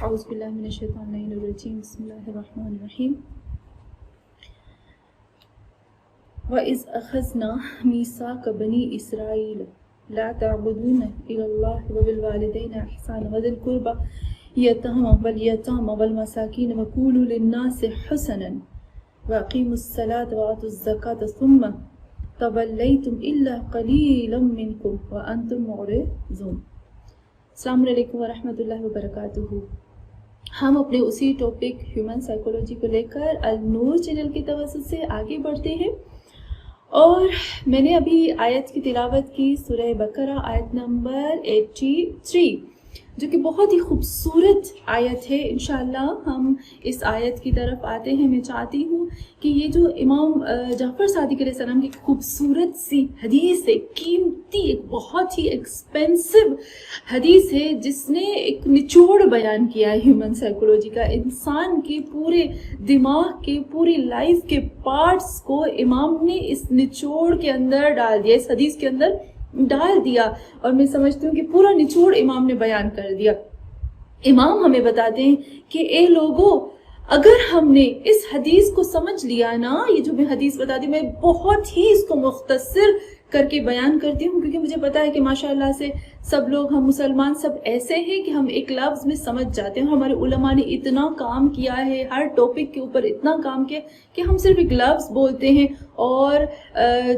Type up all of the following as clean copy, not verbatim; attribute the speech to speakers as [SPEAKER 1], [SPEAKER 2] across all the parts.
[SPEAKER 1] اعوذ باللہ من الشیطان الرجیم بسم اللہ الرحمن الرحیم وَإِذْ أَخَذْنَا مِيثَاقَ بَنِي إِسْرَائِيلَ لَا تَعْبُدُونَ إِلَّا اللَّهَ وَبِالْوَالِدَيْنِ إِحْسَانًا وَذِي الْقُرْبَى وَالْيَتَامَى وَالْمَسَاكِينِ وَقُولُوا لِلنَّاسِ حُسْنًا وَأَقِيمُوا الصَّلَاةَ وَآتُوا الزَّكَاةَ ثُمَّ تَوَلَّيْتُمْ إِلَّا قَلِيلًا مِّنكُمْ وَأَنْتُمْ مُعْرِضُونَ۔ السلام علیکم ورحمۃ اللہ وبرکاتہ۔ ہم اپنے اسی ٹاپک ہیومن سائیکولوجی کو لے کر النور چینل کی توسط سے آگے بڑھتے ہیں، اور میں نے ابھی آیت کی تلاوت کی سورہ بقرہ آیت نمبر 83، جو کہ بہت ہی خوبصورت آیت ہے۔ انشاءاللہ ہم اس آیت کی طرف آتے ہیں۔ میں چاہتی ہوں کہ یہ جو امام جعفر صادق علیہ السلام کی خوبصورت سی حدیث ہے، قیمتی، ایک بہت ہی ایکسپینسو حدیث ہے، جس نے ایک نچوڑ بیان کیا ہے ہیومن سائیکولوجی کا، انسان کے پورے دماغ کے، پوری لائف کے پارٹس کو امام نے اس نچوڑ کے اندر ڈال دیا، اس حدیث کے اندر ڈال دیا، اور میں سمجھتی ہوں کہ پورا نچوڑ امام نے بیان کر دیا۔ امام ہمیں بتاتے ہیں کہ اے لوگوں، اگر ہم نے اس حدیث کو سمجھ لیا نا، یہ جو میں حدیث بتاتی ہوں میں بہت ہی اس کو مختصر کر کے بیان کرتی ہوں، کیونکہ مجھے پتا ہے کہ ماشاءاللہ سے سب لوگ، ہم مسلمان سب ایسے ہیں کہ ہم ایک لفظ میں سمجھ جاتے ہیں۔ ہمارے علماء نے اتنا کام کیا ہے، ہر ٹاپک کے اوپر اتنا کام کیا کہ ہم صرف ایک لفظ بولتے ہیں، اور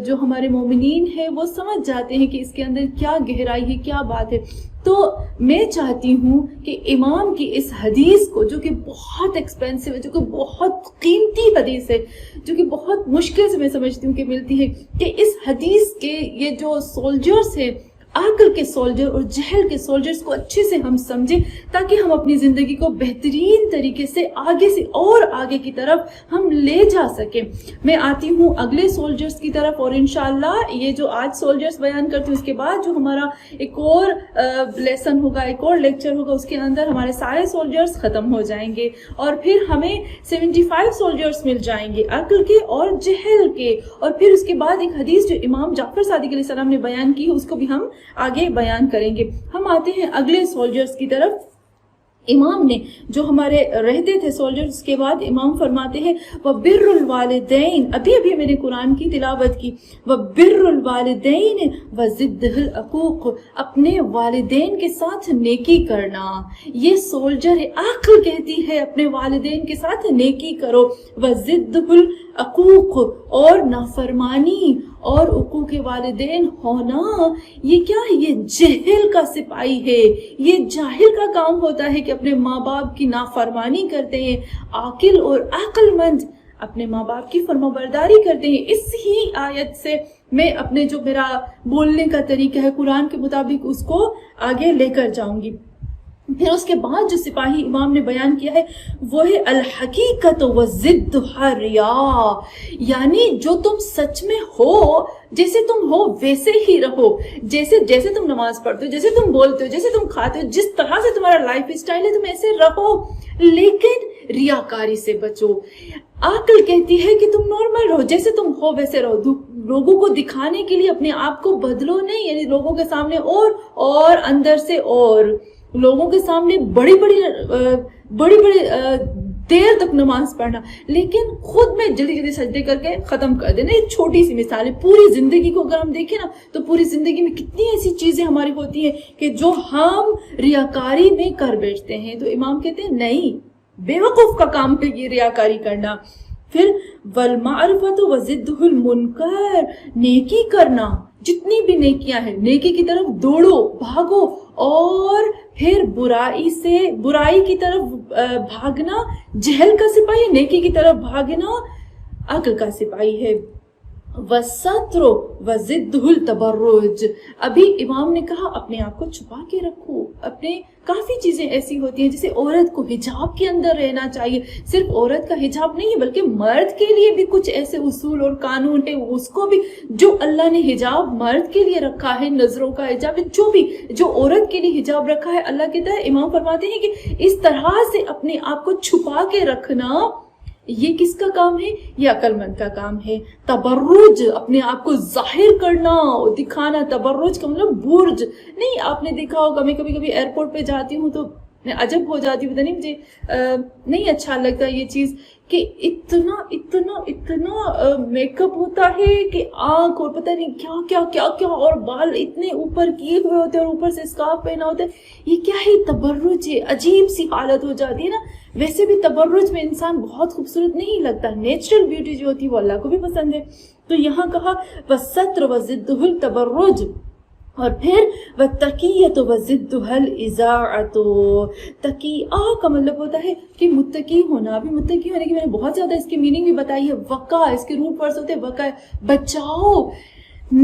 [SPEAKER 1] جو ہمارے مومنین ہیں وہ سمجھ جاتے ہیں کہ اس کے اندر کیا گہرائی ہے، کیا بات ہے۔ تو میں چاہتی ہوں کہ امام کی اس حدیث کو، جو کہ بہت ایکسپینسو ہے، جو کہ بہت قیمتی حدیث ہے، جو کہ بہت مشکل سے میں سمجھتی ہوں کہ ملتی ہے، کہ اس حدیث کے یہ جو سولجرز ہیں، عقل کے سولجر اور جہل کے سولجرز کو اچھے سے ہم سمجھیں، تاکہ ہم اپنی زندگی کو بہترین طریقے سے آگے سے اور آگے کی طرف ہم لے جا سکیں۔ میں آتی ہوں اگلے سولجرز کی طرف، اور انشاءاللہ یہ جو آج سولجرز بیان کرتی ہوں، اس کے بعد جو ہمارا ایک اور لیسن ہوگا، ایک اور لیکچر ہوگا، اس کے اندر ہمارے سارے سولجرز ختم ہو جائیں گے، اور پھر ہمیں 75 سولجرز مل جائیں گے، عقل کے اور جہل کے، اور پھر اس کے بعد ایک حدیث جو امام جعفر صادق علیہ السلام نے بیان کی، اس کو بھی ہم آگے بیان کریں گے۔ ہم آتے ہیں اگلے سولجرز کی طرف۔ امام نے جو ہمارے رہتے تھے سولجرز کے بعد امام فرماتے ہیں وَبِرُّ الْوَالِدَيْنِ، ابھی میں نے قرآن کی تلاوت کی، وَبِرُّ الْوَالِدَيْنِ وَزِدْهِ الْعُقُوقِ، اپنے والدین کے ساتھ نیکی کرنا۔ یہ سولجر عقل کہتی ہے اپنے والدین کے ساتھ نیکی کرو، وَزِدْهِ الْعُقُوقِ، اور نافرمانی اور عقوق والدین ہونا، یہ کیا ہے؟ یہ جہل کا سپاہی ہے، یہ جاہل کا کام ہوتا ہے کہ اپنے ماں باپ کی نافرمانی کرتے ہیں۔ عاقل اور عقل مند اپنے ماں باپ کی فرمانبرداری کرتے ہیں۔ اس ہی آیت سے میں اپنے جو میرا بولنے کا طریقہ ہے قرآن کے مطابق اس کو آگے لے کر جاؤں گی۔ پھر اس کے بعد جو سپاہی امام نے بیان کیا ہے وہ ہے الحقیقت وضدها الریا، یعنی جو تم سچ میں ہو، جیسے تم ہو ویسے ہی رہو، جیسے تم نماز پڑھتے ہو، جیسے تم بولتے ہو، جیسے تم کھاتے ہو، جس طرح سے تمہارا لائف اسٹائل ہے تم ایسے رہو، لیکن ریاکاری سے بچو۔ عقل کہتی ہے کہ تم نارمل رہو، جیسے تم ہو ویسے رہو، لوگوں کو دکھانے کے لیے اپنے آپ کو بدلو نہیں، یعنی لوگوں کے سامنے اور اندر سے، اور لوگوں کے سامنے بڑی دیر تک نماز پڑھنا، لیکن خود میں جلدی سجدے کر کے ختم کر دینا۔ ایک چھوٹی سی مثال ہے، پوری زندگی کو اگر ہم دیکھیں نا، تو پوری زندگی میں کتنی ایسی چیزیں ہماری ہوتی ہیں کہ جو ہم ریاکاری میں کر بیٹھتے ہیں۔ تو امام کہتے ہیں نہیں، بے وقوف کا کام ہے یہ ریاکاری کرنا۔ پھر والمعرفت وضدہ المنکر، نیکی کرنا، جتنی بھی نیکیاں ہیں نیکی کی طرف دوڑو، بھاگو، اور پھر برائی کی طرف بھاگنا جہل کا سپاہی، نیکی کی طرف بھاگنا عقل کا سپاہی ہے۔ وَالسَّتْرُ وَزِدْهُ الْتَبَرُّجِ، ابھی امام نے کہا اپنے آپ کو چھپا کے رکھو۔ اپنے کافی چیزیں ایسی ہوتی ہیں جیسے عورت کو حجاب کے اندر رہنا چاہیے، صرف عورت کا حجاب نہیں ہے بلکہ مرد کے لیے بھی کچھ ایسے اصول اور قانون ہے، اس کو بھی جو اللہ نے حجاب مرد کے لیے رکھا ہے، نظروں کا حجاب، جو عورت کے لیے حجاب رکھا ہے، اللہ کہتا ہے، امام فرماتے ہیں کہ اس طرح سے اپنے آپ کو چھپا کے رکھنا، یہ کس کا کام ہے؟ یہ عقل مند کا کام ہے۔ تبرج، اپنے آپ کو ظاہر کرنا، دکھانا، تبرج کا مطلب برج نہیں۔ آپ نے دیکھا ہوگا، میں کبھی کبھی ایئرپورٹ پہ جاتی ہوں تو میں عجب ہو جاتی ہوں، پتہ نہیں مجھے نہیں اچھا لگتا یہ چیز کہ اتنا اتنا اتنا میک اپ ہوتا ہے کہ آنکھ اور پتہ نہیں کیا کیا کیا کیا، اور بال اتنے اوپر کیے ہوئے ہوتے ہیں اور اوپر سے اسکارف پہنا ہوتا ہے. یہ کیا ہے؟ تبرج ہے. عجیب سی حالت ہو جاتی ہے نا. ویسے بھی تبرج میں انسان بہت خوبصورت نہیں لگتا، نیچرل بیوٹی جو ہوتی ہے وہ اللہ کو بھی پسند ہے. تو یہاں کہا وَالسَّتْرُ وَضِدُّهُ التَّبَرُّجُ، اور پھر وَالتَّقِيَّةُ وَضِدُّهَا الْإِزَاعَةُ. تقیہ کا مطلب ہوتا ہے کہ متقی ہونا. ابھی متقی ہونے کی میں نے بہت زیادہ اس کی میننگ بھی بتائی ہے. وقع، اس کے روٹ ورڈز ہوتے ہیں وقع، بچاؤ،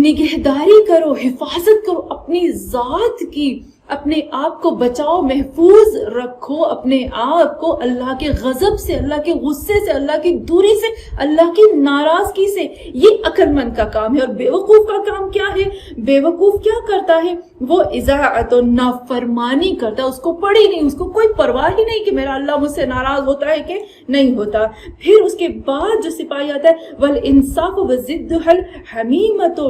[SPEAKER 1] نگہداری کرو، حفاظت کرو اپنی ذات کی، اپنے آپ کو بچاؤ، محفوظ رکھو اپنے آپ کو اللہ کے غضب سے، اللہ کے غصے سے، اللہ کی دوری سے، اللہ کی ناراضگی سے. یہ عقل مند کا کام ہے. اور بے وقوف کا کام کیا ہے؟ بے وقوف کیا کرتا ہے؟ وہ اذاعت، نافرمانی کرتا ہے. اس کو پڑی نہیں، اس کو کوئی پرواہ ہی نہیں کہ میرا اللہ مجھ سے ناراض ہوتا ہے کہ نہیں ہوتا. پھر اس کے بعد جو سپاہی آتا ہے والانصاف وضدها الحمیمۃ،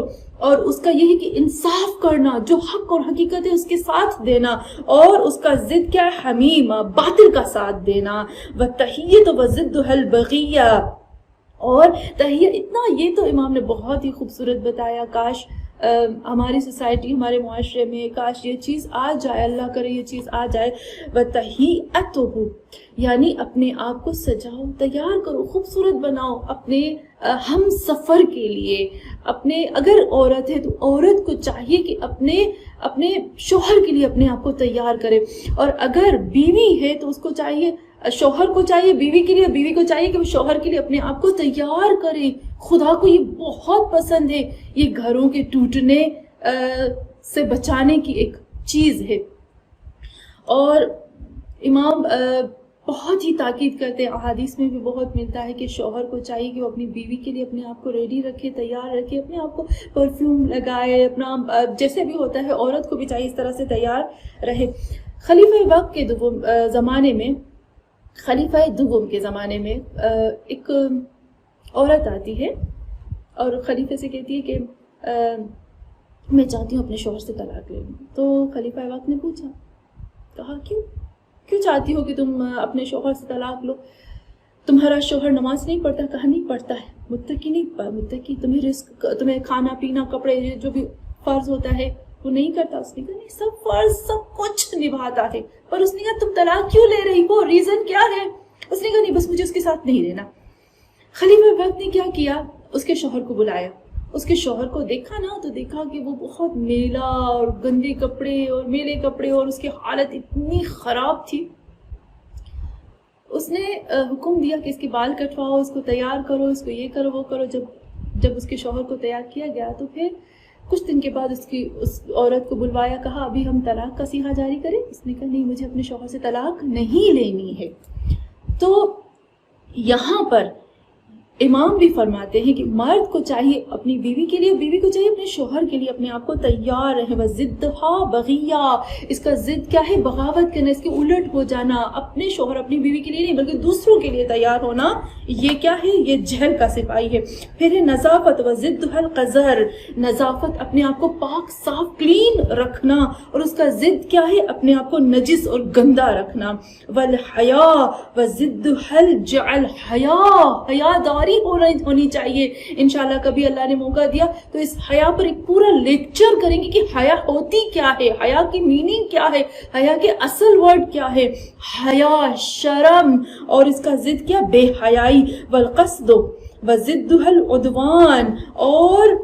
[SPEAKER 1] اور اس کا یہی کہ انصاف کرنا، جو حق اور حقیقت ہے اس کے ساتھ دینا، اور اس کا ضد کیا ہے؟ حمیمہ، باطل کا ساتھ دینا. وَالتَّحِيَّةُ وَضِدُّهَا الْبَغِيَّةُ، اور تحیہ اتنا، یہ تو امام نے بہت ہی خوبصورت بتایا. کاش ہماری سوسائٹی، ہمارے معاشرے میں کاش یہ چیز آ جائے، اللہ کرے یہ چیز آ جائے. وَتَحِيَّتُهُ، یعنی اپنے آپ کو سجاؤ، تیار کرو، خوبصورت بناؤ اپنے ہم سفر کے لیے. اپنے اگر عورت ہے تو عورت کو چاہیے کہ اپنے شوہر کے لیے اپنے آپ کو تیار کرے، اور اگر بیوی ہے تو اس کو چاہیے، شوہر کو چاہیے بیوی کے لیے، بیوی کو چاہیے کہ وہ شوہر کے لیے اپنے آپ کو تیار کرے. خدا کو یہ بہت پسند ہے. یہ گھروں کے ٹوٹنے سے بچانے کی ایک چیز ہے. اور امام بہت ہی تاکید کرتے ہیں، احادیث میں بھی بہت ملتا ہے کہ شوہر کو چاہیے کہ وہ اپنی بیوی کے لیے اپنے آپ کو ریڈی رکھے، تیار رکھے، اپنے آپ کو پرفیوم لگائے، اپنا جیسے بھی ہوتا ہے عورت کو بھی چاہیے اس طرح سے تیار رہے. خلیفہ وقت کے زمانے میں، خلیفہ دوم کے زمانے میں ایک عورت آتی ہے اور خلیفہ سے کہتی ہے کہ میں چاہتی ہوں اپنے شوہر سے طلاق لے لوں. تو خلیفہ وقت نے پوچھا، کہا کیوں چاہتی ہو کہ تم اپنے شوہر سے طلاق لو؟ تمہارا شوہر نماز نہیں پڑھتا؟ کہا نہیں پڑھتا ہے. متقی نہیں، متقی تمہیں رزق، تمہیں کھانا پینا، کپڑے، جو بھی فرض ہوتا ہے وہ نہیں کرتا. اس نے کہا نہیں، سب فرض سب کچھ نبھاتا ہے. پر اس نے کہا تم طلاق کیوں لے رہی ہو، ریزن کیا ہے؟ اس نے کہا نہیں، بس مجھے اس کے ساتھ نہیں رہنا. خلیفہ وقت نے کیا کیا؟ اس کے شوہر کو بلایا. اس کے شوہر کو دیکھا نا تو دیکھا کہ وہ بہت میلا اور گندے کپڑے اور میلے کپڑے، اور اس کی حالت اتنی خراب تھی. اس نے حکم دیا کہ اس کے بال کٹواؤ، اس کو تیار کرو، اس کو یہ کرو وہ کرو. جب اس کے شوہر کو تیار کیا گیا تو پھر کچھ دن کے بعد اس عورت کو بلوایا، کہا ابھی ہم طلاق کا صیغہ جاری کریں؟ اس نے کہا نہیں، مجھے اپنے شوہر سے طلاق نہیں لینی ہے. تو یہاں پر امام بھی فرماتے ہیں کہ مرد کو چاہیے اپنی بیوی کے لیے، بیوی کو چاہیے اپنے شوہر کے لیے اپنے آپ کو تیار رہے. وَضِدُّهَا بَغِيَّةٌ، اس کا ضد کیا ہے؟ بغاوت کرنا، اس کے الٹ ہو جانا. اپنے شوہر، اپنی بیوی کے لیے نہیں بلکہ دوسروں کے لیے تیار ہونا، یہ کیا ہے؟ یہ جہل کا سپاہی ہے. پھر ہے نظافت، وَضِدُّهَا الْقَذَرُ، نظافت، اپنے آپ کو پاک صاف کلین رکھنا، اور اس کا ضد کیا ہے؟ اپنے آپ کو نجس اور گندا رکھنا. وَالْحَيَاءُ وَضِدُّهَا الْجَعْلُ، حیاداری ہونی چاہیے. انشاءاللہ کبھی اللہ نے موقع دیا تو اس حیا پر ایک پورا لیکچر کریں گے کہ حیا ہوتی کیا ہے، حیا کی میننگ کیا ہے، حیا کے اصل ورڈ کیا ہے. حیا، شرم، اور اس کا ضد کیا؟ بے حیائی. والقصد وضدها العدوان، اور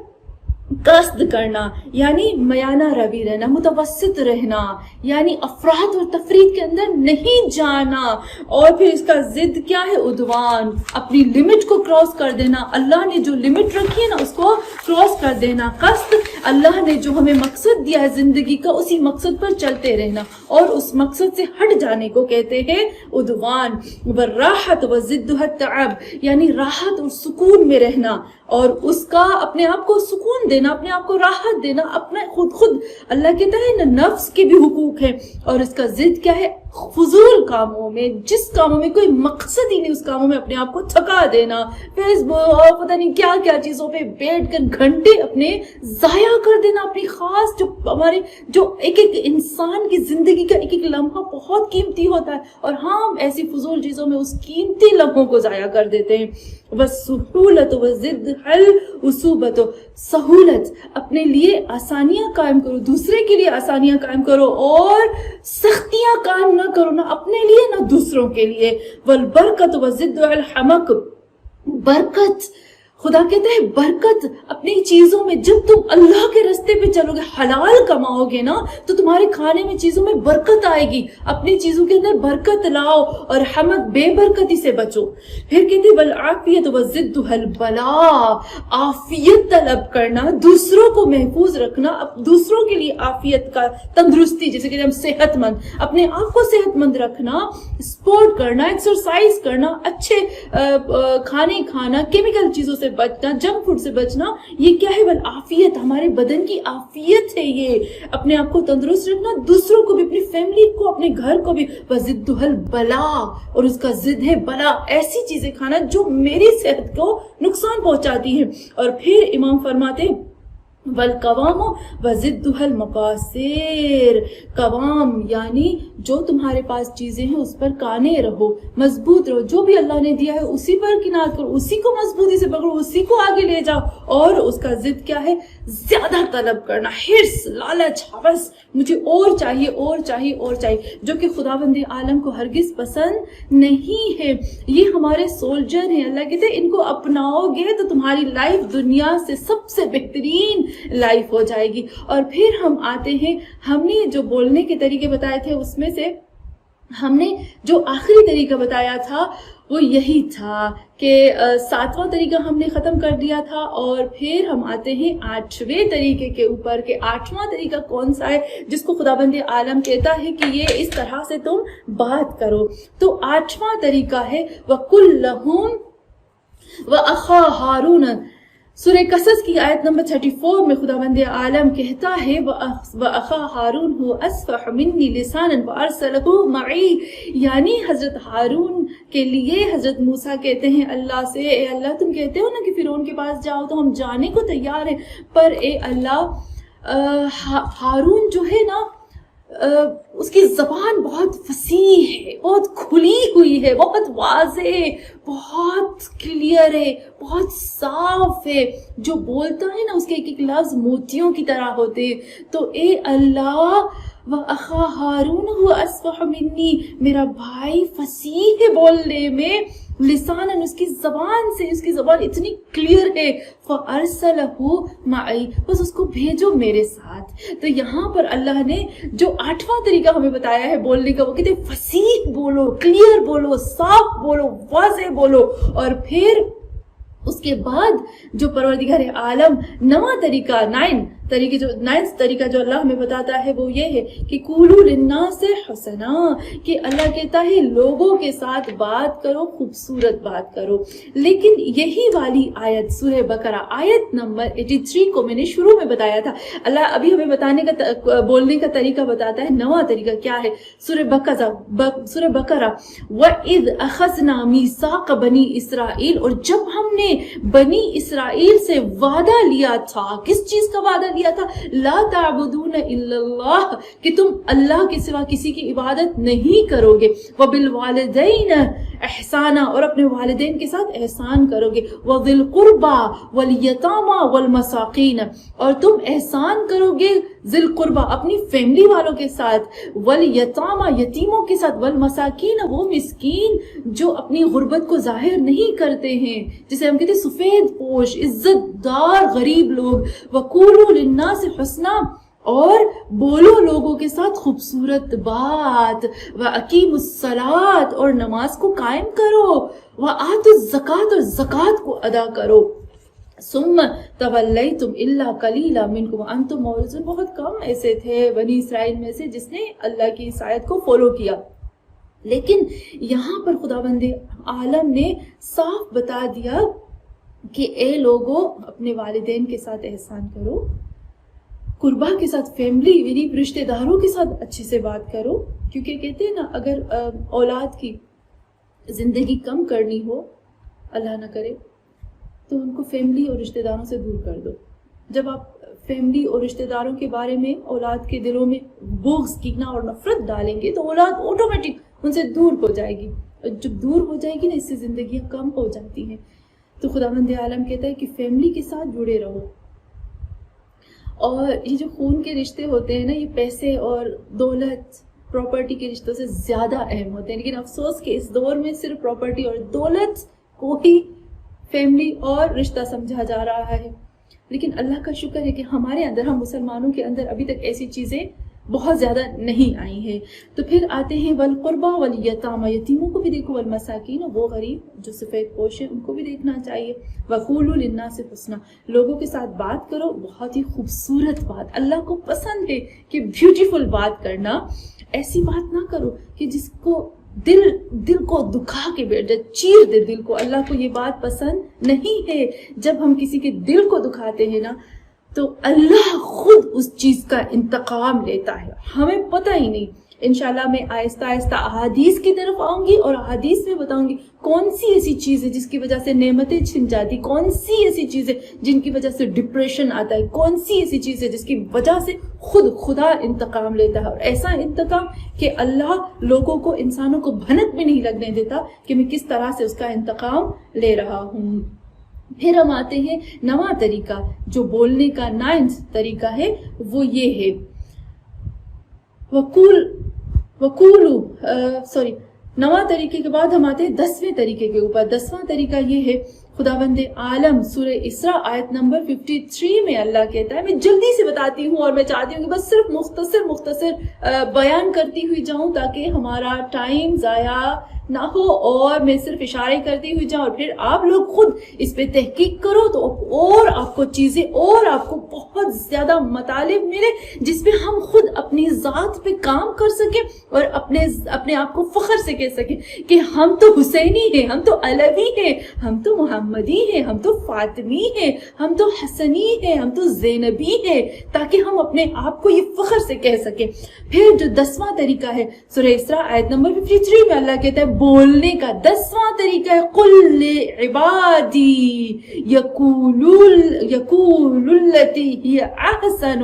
[SPEAKER 1] قصد کرنا یعنی میانہ روی رہنا، متوسط رہنا، یعنی افراط اور تفریط کے اندر نہیں جانا. اور پھر اس کا ضد کیا ہے؟ عدوان، اپنی لمٹ کو کراس کر دینا. اللہ نے جو لمٹ رکھی ہے نا اس کو کراس کر دینا. قصد، اللہ نے جو ہمیں مقصد دیا ہے زندگی کا، اسی مقصد پر چلتے رہنا، اور اس مقصد سے ہٹ جانے کو کہتے ہیں عدوان. والراحت وضدها التعب، یعنی راحت اور سکون میں رہنا، اور اس کا اپنے آپ کو سکون دینا، اپنے آپ کو راحت دینا. اپنا خود اللہ کہتا ہے نا، نفس کے بھی حقوق ہیں، اور اس کا ضد کیا ہے؟ فضول کاموں میں، جس کاموں میں کوئی مقصد ہی نہیں، اس کاموں میں اپنے آپ کو تھکا دینا، فیس بک اور پتہ نہیں کیا کیا چیزوں پہ بیٹھ کر گھنٹے اپنے ضائع کر دینا، اپنی خاص جو ایک ایک انسان کی زندگی کا ایک ایک لمحہ بہت قیمتی ہوتا ہے، اور ہم ایسی فضول چیزوں میں اس قیمتی لمحوں کو ضائع کر دیتے ہیں۔ وَالسُّحُولَةُ وَزِدْهَا الْعُصُوبَةُ، سہولت، اپنے لیے آسانیاں قائم کرو، دوسرے کے لیے آسانیاں قائم کرو، اور سختیاں قائم نہ کرو، نہ اپنے لیے نہ دوسروں کے لیے۔ وَالْبَرْكَةُ وَزِدْهَا الْحَمَقُ، برکت، خدا کہتے ہیں برکت اپنی چیزوں میں، جب تم اللہ کے رستے پہ چلو گے، حلال کماؤ گے نا، تو تمہارے کھانے میں چیزوں میں برکت آئے گی، اپنی چیزوں کے اندر برکت لاؤ، اور حمد، بے برکتی سے بچو۔ پھر کہتے ہیں وَالْعَافِيَةُ وَزِدْهَا الْبَلَاءَ، عافیت طلب کرنا، دوسروں کو محفوظ رکھنا، دوسروں کے لیے عافیت کا، تندرستی، جیسے کہ ہم صحت مند، اپنے آپ کو صحت مند رکھنا، سپورٹ کرنا، ایکسرسائز کرنا، اچھے کھانے کھانا، کیمیکل چیزوں سے بچنا، جنک فوڈ سے بچنا، یہ کیا ہے؟ والعافیت، ہمارے بدن کی عافیت ہے یہ، اپنے آپ کو تندرست رکھنا، دوسروں کو بھی، اپنی فیملی کو، اپنے گھر کو بھی۔ وَزِدُّهَا الْبَلَاءَ، اور اس کا ضد ہے بلا، ایسی چیزیں کھانا جو میری صحت کو نقصان پہنچاتی ہیں۔ اور پھر امام فرماتے ہیں والقوام وزدها المقاصر، قوام یعنی جو تمہارے پاس چیزیں ہیں اس پر کانے رہو، مضبوط رہو، جو بھی اللہ نے دیا ہے اسی پر کنار کرو، اسی کو مضبوطی سے پکڑو، اسی کو آگے لے جاؤ۔ اور اس کا ضد کیا ہے؟ زیادہ طلب کرنا، حرص، لالچ، ہوس، مجھے اور چاہیے اور چاہیے اور چاہیے، جو کہ خداوند عالم کو ہرگز پسند نہیں ہے۔ یہ ہمارے سولجر ہیں، اللہ کہتے ہیں ان کو اپناؤ گے تو تمہاری لائف دنیا سے سب سے بہترین لائف ہو جائے گی۔ اور پھر ہم آتے ہیں، ہم نے جو بولنے کے طریقے بتائے تھے اس میں سے ہم نے جو آخری طریقہ بتایا تھا وہ یہی تھا کہ 7واں طریقہ ہم نے ختم کر دیا تھا، اور پھر ہم آتے ہیں 8ویں طریقے کے اوپر کہ 8واں طریقہ کون سا ہے جس کو خداوند عالم کہتا ہے کہ یہ اس طرح سے تم بات کرو۔ تو 8واں طریقہ ہے وَقُلْ لَهُمْ وَأَخَا هَارُونَ۔ سورہ قصص کی آیت نمبر 34 میں خداوند عالم کہتا ہے وَأَخَا ہارون هُوَ أَصْفَحُ مِنِّي لِسَانًا فَأَرْسَلَهُ مَعِي، یعنی حضرت ہارون کے لیے حضرت موسیٰ کہتے ہیں اللہ سے، اے اللہ تم کہتے ہو نا کہ فرعون کے پاس جاؤ تو ہم جانے کو تیار ہیں، پر اے اللہ ہارون جو ہے نا اس کی زبان بہت فصیح ہے، بہت کھلی ہوئی ہے، بہت واضح ہے، بہت کلیئر ہے، بہت صاف ہے، جو بولتا ہے نا اس کے ایک ایک لفظ موتیوں کی طرح ہوتے ہیں۔ تو اے اللہ وَأَخَا هَارُونَ هُوَ أَصْفَحُ مِنِّي، میرا بھائی فصیح ہے بولنے میں، لساناً اس کی زبان سے، اس کی زبان اتنی کلیئر ہے، فَأَرْسَلَهُ مَعِي، بس اس کو بھیجو میرے ساتھ۔ تو یہاں پر اللہ نے جو 8واں طریقہ ہمیں بتایا ہے بولنے کا، وہ کہتے ہیں فصیح بولو، کلیئر بولو، صاف بولو، واضح بولو۔ اور پھر اس کے بعد جو پروردگار عالم 9واں طریقہ، 9th طریقہ جو اللہ ہمیں بتاتا ہے وہ یہ ہے کہ قولوا للناس حسنا، کہ اللہ کہتا ہے لوگوں کے ساتھ بات کرو، خوبصورت بات کرو۔ لیکن یہی والی آیت سورہ بقرہ آیت نمبر 83 کو میں نے شروع میں بتایا تھا، اللہ ابھی ہمیں بتانے کا، بولنے کا طریقہ بتاتا ہے۔ 9واں طریقہ کیا ہے؟ سورہ بقرہ وَإِذْ أَخَذْنَا مِيثَاقَ بَنِي إِسْرَائِيلَ، اور جب ہم نے بنی اسرائیل سے وعدہ لیا تھا، کس چیز کا وعدہ لیا تھا؟ لا تعبدون الا اللہ، کہ تم اللہ کے سوا کسی کی عبادت نہیں کرو گے، وبالوالدین احسانا، اور اپنے والدین کے ساتھ احسان کرو گے، وذی القربى والیتامى والمساکین، اور تم احسان کرو گے ذی القربى اپنی فیملی والوں کے ساتھ، والیتامى یتیموں کے ساتھ، والمساکین وہ مسکین جو اپنی غربت کو ظاہر نہیں کرتے ہیں، جسے ہم کہتے ہیں سفید پوش، عزت دار غریب لوگ۔ وَقُولُوا لِلنَّاسِ حُسْنًا، اور بولو لوگوں کے ساتھ خوبصورت بات، وَأَقِیمُوا الصَّلَاةَ، اور نماز کو قائم کرو، وَآتُوا الزَّکَاةَ، اور زکوٰۃ کو ادا کرو۔ ثم تولیتم الا قلیلا منکم وانتم معرضون، بہت کم ایسے تھے بنی اسرائیل میں سے جس نے اللہ کی اس آیت کو فالو کیا۔ لیکن یہاں پر خداوند عالم نے صاف بتا دیا کہ اے لوگوں اپنے والدین کے ساتھ احسان کرو، قربا کے ساتھ، فیملی یعنی رشتہ داروں کے ساتھ اچھے سے بات کرو، کیونکہ کہتے ہیں نا اگر اولاد کی زندگی کم کرنی ہو، اللہ نہ کرے، تو ان کو فیملی اور رشتہ داروں سے دور کر دو. جب آپ فیملی اور رشتہ داروں کے بارے میں اولاد کے دلوں میں بغض، کینہ اور نفرت ڈالیں گے تو اولاد آٹومیٹک ان سے دور ہو جائے گی. جب دور ہو جائے گی نا، اس سے زندگیاں کم ہو جاتی ہیں. تو خداوند عالم کہتا ہے کہ فیملی کے ساتھ جڑے رہو. اور یہ جو خون کے رشتے ہوتے ہیں نا، یہ پیسے اور دولت، پراپرٹی کے رشتوں سے زیادہ اہم ہوتے ہیں. لیکن افسوس کہ اس دور میں صرف پراپرٹی اور دولت کو ہی فیملی اور رشتہ سمجھا جا رہا ہے. لیکن اللہ کا شکر ہے کہ ہمارے اندر، ہم مسلمانوں کے اندر ابھی تک ایسی چیزیں بہت زیادہ نہیں آئی ہیں. تو پھر آتے ہیں والقربا والیتامی، یتیموں کو بھی دیکھو، والمساکین، وہ غریب جو سفید پوش ہیں ان کو بھی دیکھنا چاہیے. وقولوا للناس حسنا، لوگوں کے ساتھ بات کرو بہت ہی خوبصورت بات. اللہ کو پسند ہے کہ بیوٹیفل بات کرنا. ایسی بات نہ کرو کہ جس کو دل کو دکھا کے بیٹھ جائے، چیر دے دل کو. اللہ کو یہ بات پسند نہیں ہے. جب ہم کسی کے دل کو دکھاتے ہیں نا، تو اللہ خود اس چیز کا انتقام لیتا ہے، ہمیں پتہ ہی نہیں. انشاءاللہ میں آہستہ آہستہ احادیث کی طرف آؤں گی اور احادیث میں بتاؤں گی کون سی ایسی چیز ہے جس کی وجہ سے نعمتیں چھن جاتی، کون سی ایسی چیز ہے جن کی وجہ سے ڈپریشن آتا ہے، کون سی ایسی چیز ہے جس کی وجہ سے خدا انتقام لیتا ہے. اور ایسا انتقام کہ اللہ لوگوں کو، انسانوں کو بھنک بھی نہیں لگنے دیتا کہ میں کس طرح سے اس کا انتقام لے رہا ہوں. پھر ہم آتے ہیں نواں طریقہ، جو بولنے کا 9 طریقہ ہے، وہ یہ ہے نواں طریقے کے بعد ہم آتے ہیں 10ویں طریقے کے اوپر. 10واں طریقہ یہ ہے، خداوند عالم سورہ اسراء آیت نمبر 53 میں اللہ کہتا ہے، میں جلدی سے بتاتی ہوں اور میں چاہتی ہوں کہ بس صرف مختصر بیان کرتی ہوئی جاؤں تاکہ ہمارا ٹائم ضائع نہ ہو، اور میں صرف اشارے کرتی ہوئی جاؤں اور پھر آپ لوگ خود اس پہ تحقیق کرو تو اور آپ کو چیزیں اور آپ کو بہت زیادہ مطالب ملے جس پہ ہم خود اپنی ذات پہ کام کر سکیں اور اپنے آپ کو فخر سے کہہ سکیں کہ ہم تو حسینی ہیں، ہم تو علوی ہیں، ہم تو محمدی ہیں، ہم تو فاطمی ہیں، ہم تو حسنی ہیں، ہم تو زینبی ہیں، تاکہ ہم اپنے آپ کو یہ فخر سے کہہ سکیں. پھر جو 10واں طریقہ ہے سورہ اسراء آیت نمبر 53 میں اللہ کہتا ہے بولنے کا 10واں طریقہ ہے، قُل لِعِبَادِي يَقُولُوا الَّتِي هِيَ أَحْسَنُ،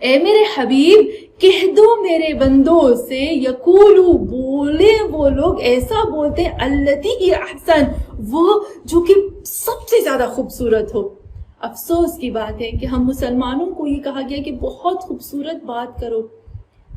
[SPEAKER 1] اے میرے حبیب کہہ دو میرے بندوں سے، یقولو بولے وہ لوگ، ایسا بولتے ہیں، الَّتِي هِيَ أَحْسَنُ، وہ جو کہ سب سے زیادہ خوبصورت ہو. افسوس کی بات ہے کہ ہم مسلمانوں کو یہ کہا گیا کہ بہت خوبصورت بات کرو.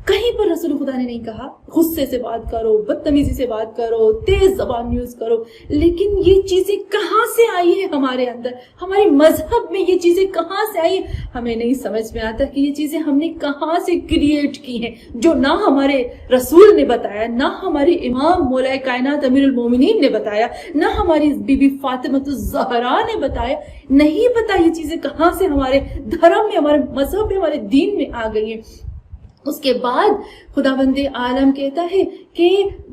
[SPEAKER 1] کہیں پر رسول خدا نے نہیں کہا غصے سے بات کرو، بدتمیزی سے بات کرو، تیز زبان یوز کرو. لیکن یہ چیزیں کہاں سے آئی ہیں ہمارے اندر، ہمارے مذہب میں یہ چیزیں کہاں سے آئی ہیں؟ ہمیں نہیں سمجھ میں آتا کہ یہ چیزیں ہم نے کہاں سے کریٹ کی ہیں، جو نہ ہمارے رسول نے بتایا، نہ ہمارے امام مولا کائنات امیر المومنین نے بتایا، نہ ہماری بی بی فاطمۃ الزہرا نے بتایا. نہیں پتا یہ چیزیں کہاں سے ہمارے دھرم میں، ہمارے مذہب میں، ہمارے دین میں آ گئی ہیں. اس کے بعد خداوند عالم کہتا ہے کہ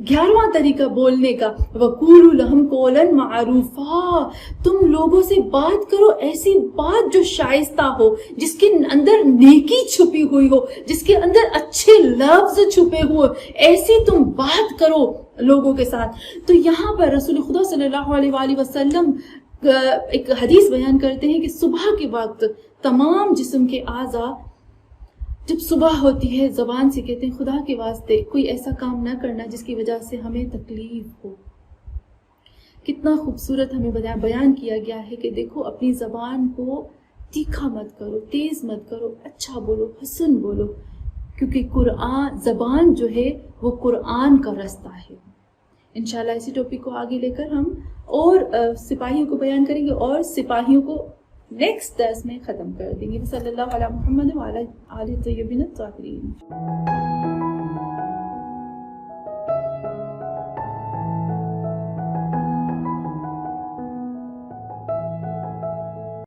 [SPEAKER 1] 11واں طریقہ بولنے کا، وَقُولُوا لَهُمْ قَوْلًا مَعْرُوفًا، تم لوگوں سے بات کرو ایسی بات جو شائستہ ہو، جس کے اندر نیکی چھپی ہوئی ہو، جس کے اندر اچھے لفظ چھپے ہوئے، ایسی تم بات کرو لوگوں کے ساتھ. تو یہاں پر رسول خدا صلی اللہ علیہ وآلہ وسلم ایک حدیث بیان کرتے ہیں کہ صبح کے وقت تمام جسم کے اعضاء جب صبح ہوتی ہے زبان سے کہتے ہیں خدا کے واسطے کوئی ایسا کام نہ کرنا جس کی وجہ سے ہمیں تکلیف ہو. کتنا خوبصورت ہمیں بیان کیا گیا ہے کہ دیکھو اپنی زبان کو تیکھا مت کرو، تیز مت کرو، اچھا بولو، حسن بولو، کیونکہ قرآن زبان جو ہے وہ قرآن کا رستہ ہے. انشاءاللہ اسی ٹاپک کو آگے لے کر ہم اور سپاہیوں کو بیان کریں گے اور سپاہیوں کو نیکسٹ درس میں ختم کر دیں گے. صلی اللہ علیہ محمد وعلی آلہ طیبین الطاہرین.